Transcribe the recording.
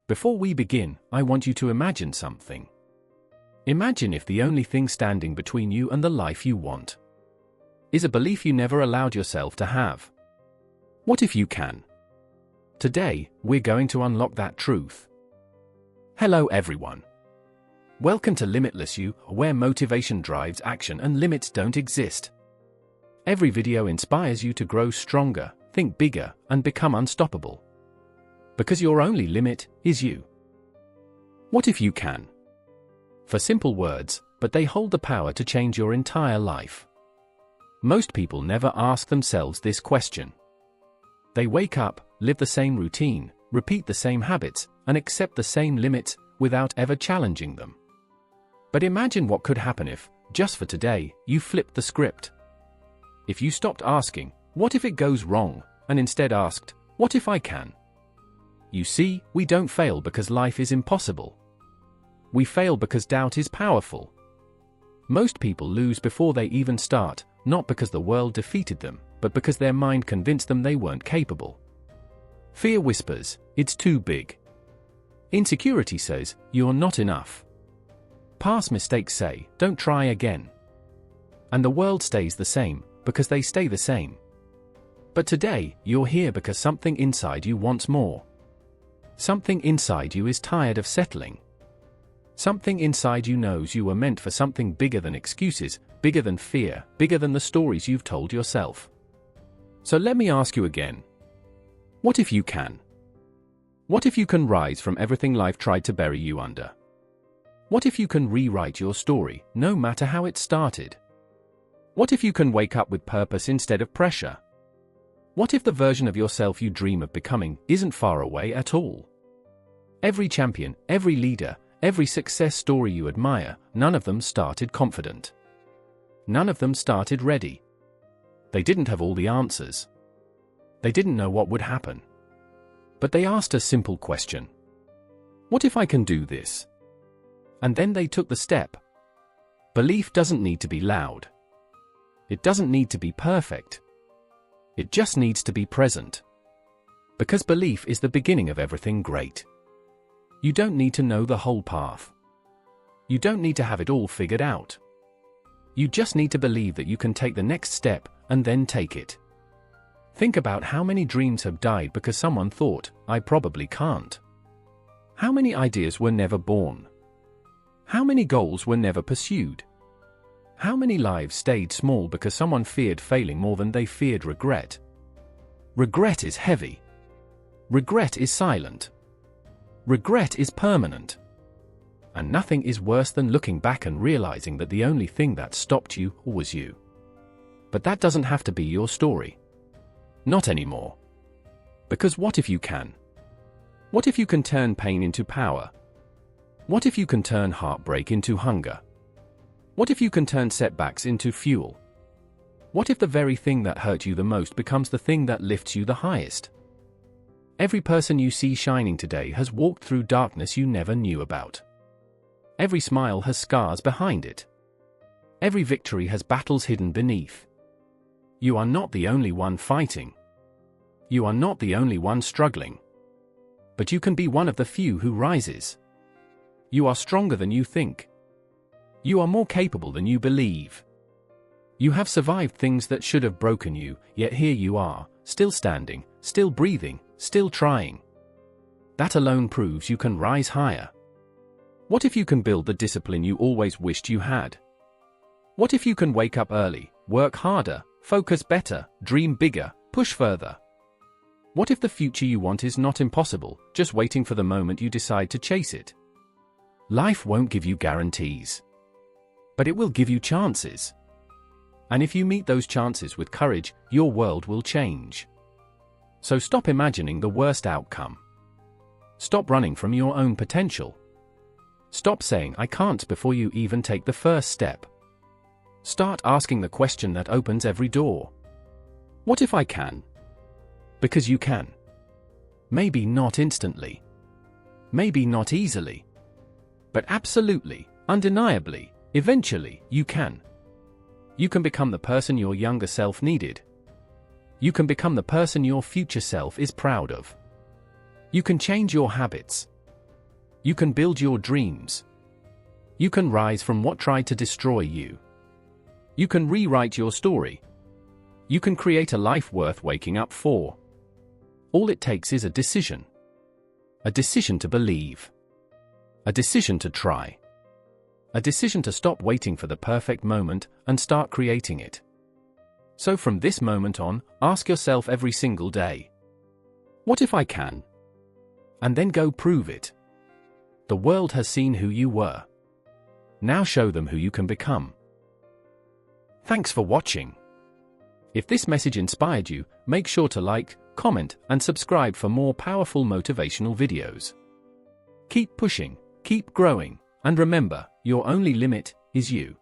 Before we begin, I want you to imagine something. Imagine if the only thing standing between you and the life you want is a belief you never allowed yourself to have. What if you can? Today, we're going to unlock that truth. Hello everyone. Welcome to Limitless You, where motivation drives action and limits don't exist. Every video inspires you to grow stronger, think bigger, and become unstoppable. Because your only limit is you. What if you can? For simple words, but they hold the power to change your entire life. Most people never ask themselves this question. They wake up, live the same routine, repeat the same habits, and accept the same limits without ever challenging them. But imagine what could happen if, just for today, you flipped the script. If you stopped asking, what if it goes wrong, and instead asked, what if I can? You see, we don't fail because life is impossible. We fail because doubt is powerful. Most people lose before they even start, not because the world defeated them, but because their mind convinced them they weren't capable. Fear whispers, it's too big. Insecurity says, you're not enough. Past mistakes say, don't try again. And the world stays the same, because they stay the same. But today, you're here because something inside you wants more. Something inside you is tired of settling. Something inside you knows you were meant for something bigger than excuses, bigger than fear, bigger than the stories you've told yourself. So let me ask you again. What if you can? What if you can rise from everything life tried to bury you under? What if you can rewrite your story, no matter how it started? What if you can wake up with purpose instead of pressure? What if the version of yourself you dream of becoming isn't far away at all? Every champion, every leader, every success story you admire, none of them started confident. None of them started ready. They didn't have all the answers. They didn't know what would happen. But they asked a simple question. What if I can do this? And then they took the step. Belief doesn't need to be loud. It doesn't need to be perfect. It just needs to be present. Because belief is the beginning of everything great. You don't need to know the whole path. You don't need to have it all figured out. You just need to believe that you can take the next step, and then take it. Think about how many dreams have died because someone thought, I probably can't. How many ideas were never born? How many goals were never pursued? How many lives stayed small because someone feared failing more than they feared regret? Regret is heavy. Regret is silent. Regret is permanent. And nothing is worse than looking back and realizing that the only thing that stopped you was you. But that doesn't have to be your story. Not anymore. Because what if you can? What if you can turn pain into power? What if you can turn heartbreak into hunger? What if you can turn setbacks into fuel? What if the very thing that hurt you the most becomes the thing that lifts you the highest? Every person you see shining today has walked through darkness you never knew about. Every smile has scars behind it. Every victory has battles hidden beneath. You are not the only one fighting. You are not the only one struggling. But you can be one of the few who rises. You are stronger than you think. You are more capable than you believe. You have survived things that should have broken you, yet here you are, still standing, still breathing, still trying. That alone proves you can rise higher. What if you can build the discipline you always wished you had? What if you can wake up early, work harder, focus better, dream bigger, push further? What if the future you want is not impossible, just waiting for the moment you decide to chase it? Life won't give you guarantees. But it will give you chances. And if you meet those chances with courage, your world will change. So stop imagining the worst outcome. Stop running from your own potential. Stop saying I can't before you even take the first step. Start asking the question that opens every door. What if I can? Because you can. Maybe not instantly. Maybe not easily. But absolutely, undeniably, eventually, you can. You can become the person your younger self needed. You can become the person your future self is proud of. You can change your habits. You can build your dreams. You can rise from what tried to destroy you. You can rewrite your story. You can create a life worth waking up for. All it takes is a decision. A decision to believe. A decision to try. A decision to stop waiting for the perfect moment and start creating it. So from this moment on, ask yourself every single day, what if I can? And then go prove it. The world has seen who you were. Now show them who you can become. Thanks for watching. If this message inspired you, make sure to like, comment, and subscribe for more powerful motivational videos. Keep pushing, keep growing, and remember, your only limit is you.